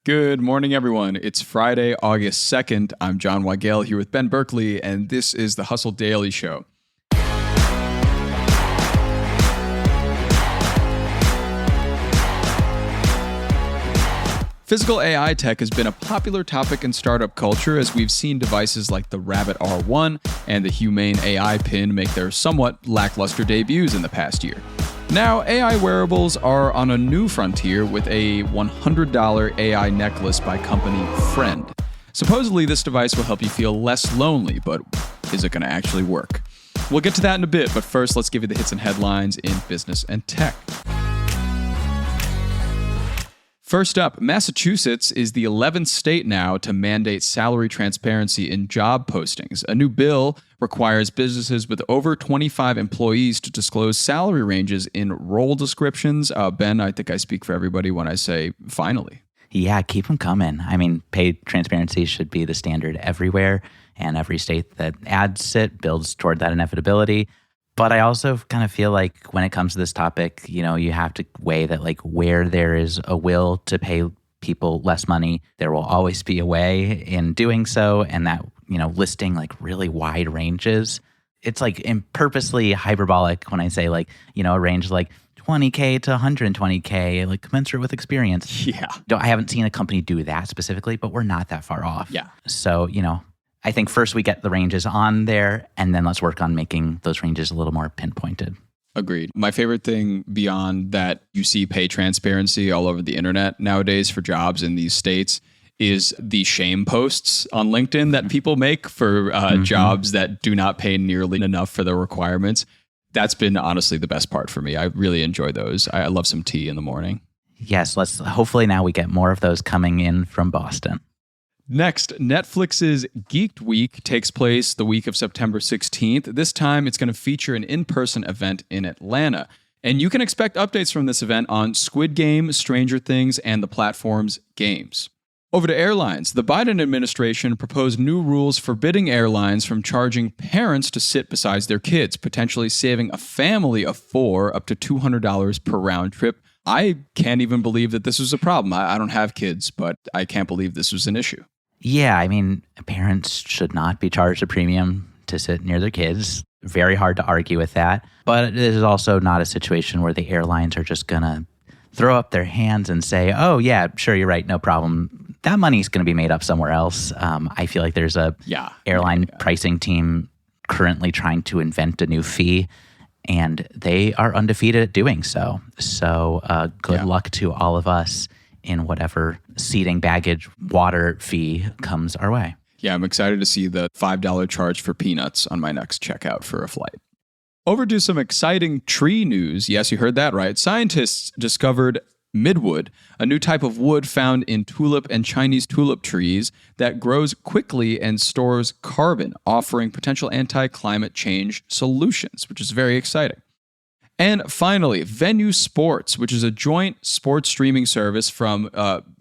Good morning, everyone. It's Friday, August 2nd. I'm John Weigell here with Ben Berkley, and this is the Hustle Daily Show. Physical AI tech has been a popular topic in startup culture as we've seen devices like the Rabbit R1 and the Humane AI pin make their somewhat lackluster debuts in the past year. Now, AI wearables are on a new frontier with a $100 AI necklace by company Friend. Supposedly, this device will help you feel less lonely, but is it going to actually work? We'll get to that in a bit, but first, let's give you the hits and headlines in business and tech. First up, Massachusetts is the 11th state now to mandate salary transparency in job postings. A new bill requires businesses with over 25 employees to disclose salary ranges in role descriptions. Ben, I think I speak for everybody when I say finally. Yeah, keep them coming. I mean, pay transparency should be the standard everywhere, and every state that adds it builds toward that inevitability. But I also kind of feel like when it comes to this topic, you have to weigh that like where there is a will to pay people less money, there will always be a way in doing so. And that, listing like really wide ranges, it's like purposely hyperbolic when I say like, a range like 20K to 120K, like commensurate with experience. Yeah. I haven't seen a company do that specifically, but we're not that far off. Yeah. So, I think first we get the ranges on there, and then let's work on making those ranges a little more pinpointed. Agreed. My favorite thing beyond that you see pay transparency all over the internet nowadays for jobs in these states is the shame posts on LinkedIn that people make for jobs that do not pay nearly enough for their requirements. That's been honestly the best part for me. I really enjoy those. I love some tea in the morning. Yes, hopefully now we get more of those coming in from Boston. Next, Netflix's Geeked Week takes place the week of September 16th. This time, it's going to feature an in-person event in Atlanta. And you can expect updates from this event on Squid Game, Stranger Things, and the platform's games. Over to airlines. The Biden administration proposed new rules forbidding airlines from charging parents to sit beside their kids, potentially saving a family of 4 up to $200 per round trip. I can't even believe that this was a problem. I don't have kids, but I can't believe this was an issue. Yeah, I mean, parents should not be charged a premium to sit near their kids. Very hard to argue with that. But it is also not a situation where the airlines are just going to throw up their hands and say, oh, yeah, sure, you're right, no problem. That money's going to be made up somewhere else. I feel like there's a airline pricing team currently trying to invent a new fee, and they are undefeated at doing so. So good luck to all of us in whatever seating, baggage, water fee comes our way. Yeah, I'm excited to see the $5 charge for peanuts on my next checkout for a flight. Over to some exciting tree news. Yes, you heard that right. Scientists discovered midwood, a new type of wood found in tulip and Chinese tulip trees that grows quickly and stores carbon, offering potential anti-climate change solutions, which is very exciting. And finally, Venue Sports, which is a joint sports streaming service from,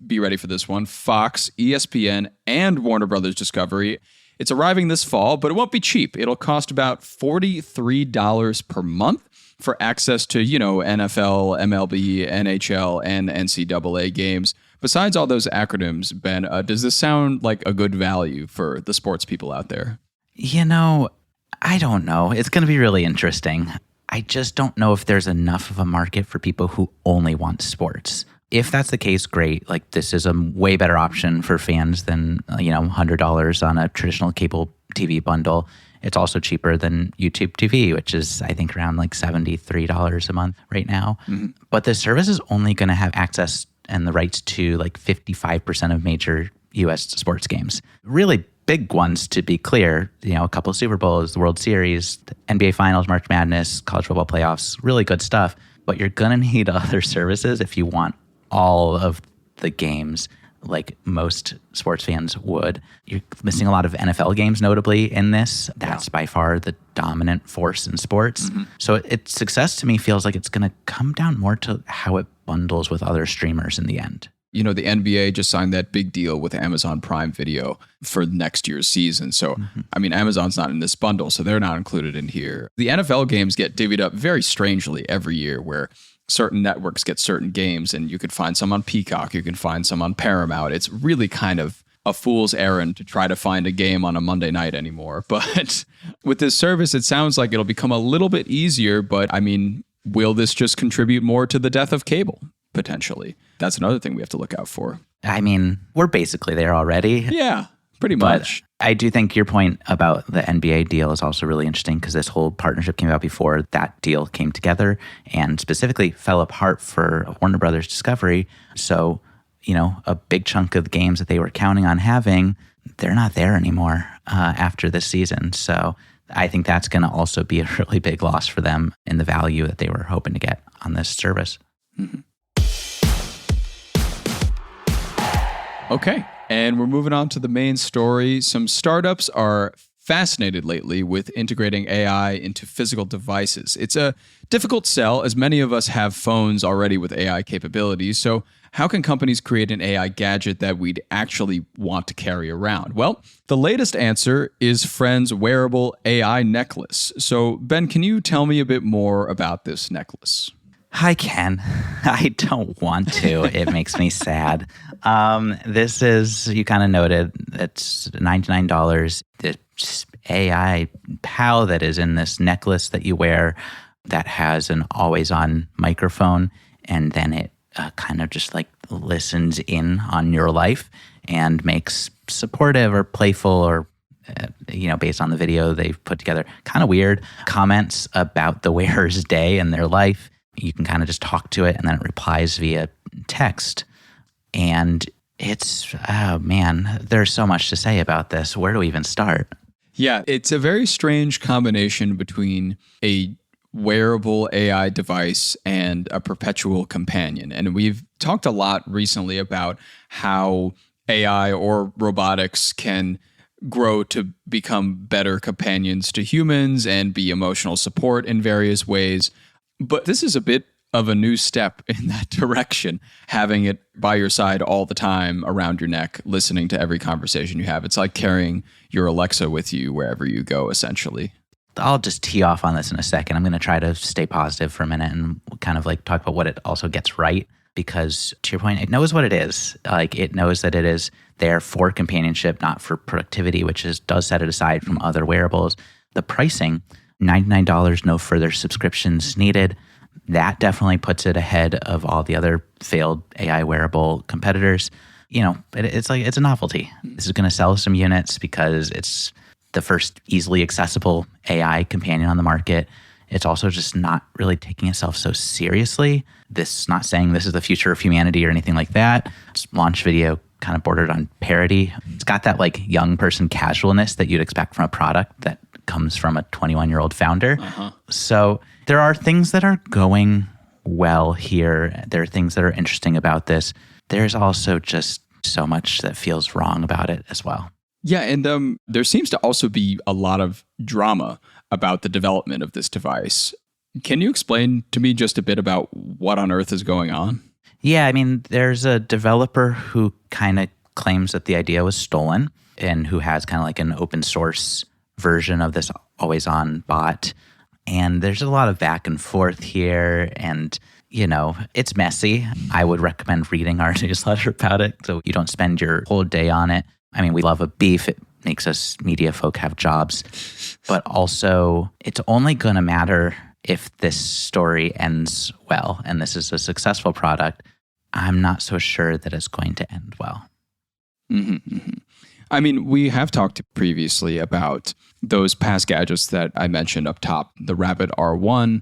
be ready for this one, Fox, ESPN, and Warner Brothers Discovery. It's arriving this fall, but it won't be cheap. It'll cost about $43 per month for access to, NFL, MLB, NHL, and NCAA games. Besides all those acronyms, Ben, does this sound like a good value for the sports people out there? I don't know. It's going to be really interesting. I just don't know if there's enough of a market for people who only want sports. If that's the case, great. Like, this is a way better option for fans than, $100 on a traditional cable TV bundle. It's also cheaper than YouTube TV, which is, I think, around like $73 a month right now. Mm-hmm. But the service is only going to have access and the rights to like 55% of major U.S. sports games. Really big ones, to be clear, a couple of Super Bowls, the World Series, the NBA Finals, March Madness, college football playoffs, really good stuff. But you're going to need other services if you want all of the games like most sports fans would. You're missing a lot of NFL games, notably, in this. That's by far the dominant force in sports. Mm-hmm. So its success to me feels like it's going to come down more to how it bundles with other streamers in the end. The NBA just signed that big deal with Amazon Prime Video for next year's season. So, Amazon's not in this bundle, so they're not included in here. The NFL games get divvied up very strangely every year, where certain networks get certain games, and you could find some on Peacock, you can find some on Paramount. It's really kind of a fool's errand to try to find a game on a Monday night anymore. But with this service, it sounds like it'll become a little bit easier, but will this just contribute more to the death of cable? Potentially. That's another thing we have to look out for. We're basically there already. Yeah, pretty much. But I do think your point about the NBA deal is also really interesting, because this whole partnership came out before that deal came together and specifically fell apart for Warner Brothers Discovery. So, a big chunk of the games that they were counting on having, they're not there anymore after this season. So I think that's going to also be a really big loss for them in the value that they were hoping to get on this service. Mm-hmm. Okay, and we're moving on to the main story. Some startups are fascinated lately with integrating AI into physical devices. It's a difficult sell, as many of us have phones already with AI capabilities. So how can companies create an AI gadget that we'd actually want to carry around? Well, the latest answer is Friend's wearable AI necklace. So Ben, can you tell me a bit more about this necklace? I can. I don't want to. It makes me sad. This is, you kind of noted, it's $99. The AI pal that is in this necklace that you wear that has an always-on microphone, and then it kind of just like listens in on your life and makes supportive or playful or based on the video they've put together, kind of weird comments about the wearer's day and their life. You can kind of just talk to it, and then it replies via text. And it's, oh man, there's so much to say about this. Where do we even start? Yeah, it's a very strange combination between a wearable AI device and a perpetual companion. And we've talked a lot recently about how AI or robotics can grow to become better companions to humans and be emotional support in various ways. But this is a bit of a new step in that direction, having it by your side all the time, around your neck, listening to every conversation you have. It's like carrying your Alexa with you wherever you go, essentially. I'll just tee off on this in a second. I'm going to try to stay positive for a minute and kind of like talk about what it also gets right, because to your point, it knows what it is. Like, it knows that it is there for companionship, not for productivity, which does set it aside from other wearables. The pricing, $99, no further subscriptions needed. That definitely puts it ahead of all the other failed AI wearable competitors. It's a novelty. This is going to sell some units because it's the first easily accessible AI companion on the market. It's also just not really taking itself so seriously. This is not saying this is the future of humanity or anything like that. Its launch video kind of bordered on parody. It's got that like young person casualness that you'd expect from a product that comes from a 21-year-old founder. So there are things that are going well here. There are things that are interesting about this. There's also just so much that feels wrong about it as well. Yeah, and there seems to also be a lot of drama about the development of this device. Can you explain to me just a bit about what on earth is going on? Yeah, there's a developer who kind of claims that the idea was stolen and who has kind of like an open source version of this always-on bot. And there's a lot of back and forth here, and it's messy. I would recommend reading our newsletter about it so you don't spend your whole day on it. We love a beef. It makes us media folk have jobs. But also, it's only going to matter if this story ends well and this is a successful product. I'm not so sure that it's going to end well. Mm-hmm, mm-hmm. We have talked previously about those past gadgets that I mentioned up top, the Rabbit R1.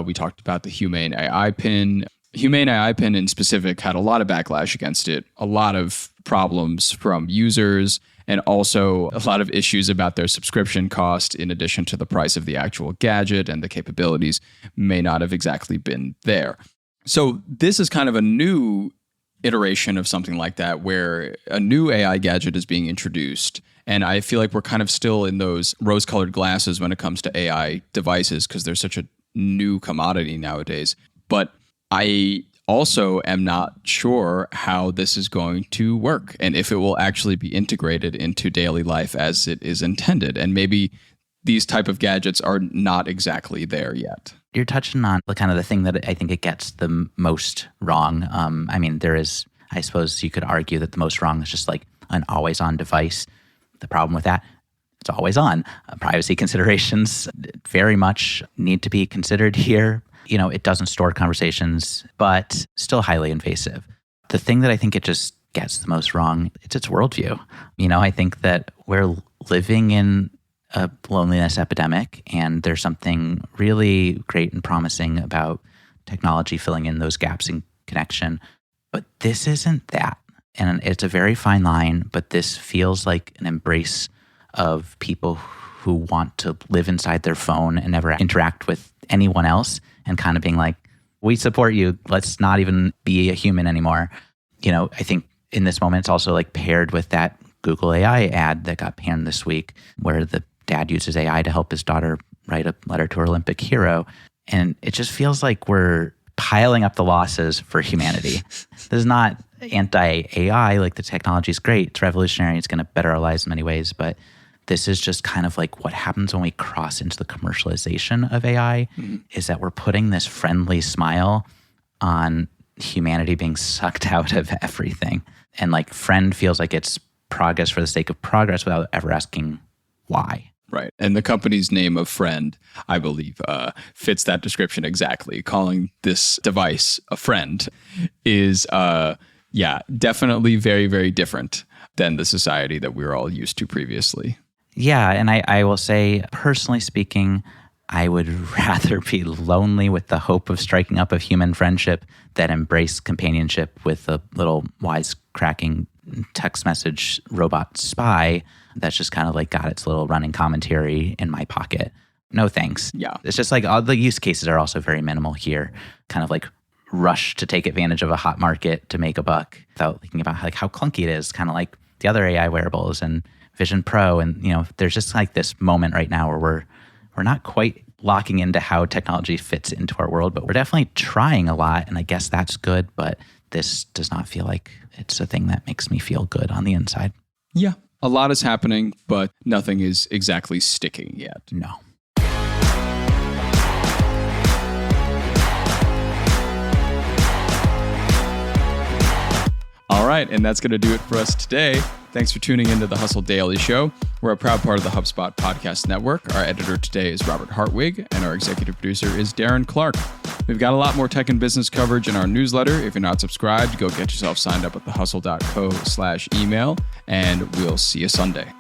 We talked about the Humane AI pin. Humane AI pin in specific had a lot of backlash against it, a lot of problems from users, and also a lot of issues about their subscription cost, in addition to the price of the actual gadget, and the capabilities may not have exactly been there. So this is kind of a new iteration of something like that, where a new AI gadget is being introduced. And I feel like we're kind of still in those rose-colored glasses when it comes to AI devices, because they're such a new commodity nowadays. But I also am not sure how this is going to work and if it will actually be integrated into daily life as it is intended. And maybe these type of gadgets are not exactly there yet. You're touching on the kind of the thing that I think it gets the most wrong. I mean, there is, I suppose you could argue that the most wrong is just like an always on device. The problem with that, it's always on. Privacy considerations very much need to be considered here. It doesn't store conversations, but still highly invasive. The thing that I think it just gets the most wrong, it's its worldview. I think that we're living in a loneliness epidemic, and there's something really great and promising about technology filling in those gaps in connection. But this isn't that. And it's a very fine line, but this feels like an embrace of people who want to live inside their phone and never interact with anyone else, and kind of being like, we support you. Let's not even be a human anymore. I think in this moment, it's also like paired with that Google AI ad that got panned this week, where the dad uses AI to help his daughter write a letter to her Olympic hero. And it just feels like we're piling up the losses for humanity. This is not anti-AI. Like, the technology is great. It's revolutionary. It's going to better our lives in many ways. But this is just kind of like what happens when we cross into the commercialization of AI, is that we're putting this friendly smile on humanity being sucked out of everything. And like, friend feels like it's progress for the sake of progress without ever asking why. Right. And the company's name of Friend, I believe, fits that description exactly. Calling this device a friend is, definitely very, very different than the society that we were all used to previously. Yeah. And I will say, personally speaking, I would rather be lonely with the hope of striking up a human friendship than embrace companionship with a little wisecracking text message robot spy that's just kind of like got its little running commentary in my pocket. No thanks. Yeah. It's just like all the use cases are also very minimal here. Kind of like rush to take advantage of a hot market to make a buck without thinking about like how clunky it is, kind of like the other AI wearables and Vision Pro. And, there's just like this moment right now where we're not quite locking into how technology fits into our world, but we're definitely trying a lot. And I guess that's good, but this does not feel like it's a thing that makes me feel good on the inside. Yeah. A lot is happening, but nothing is exactly sticking yet. No. All right, and that's going to do it for us today. Thanks for tuning into the Hustle Daily Show. We're a proud part of the HubSpot Podcast Network. Our editor today is Robert Hartwig, and our executive producer is Darren Clark. We've got a lot more tech and business coverage in our newsletter. If you're not subscribed, go get yourself signed up at thehustle.co/email, and we'll see you Sunday.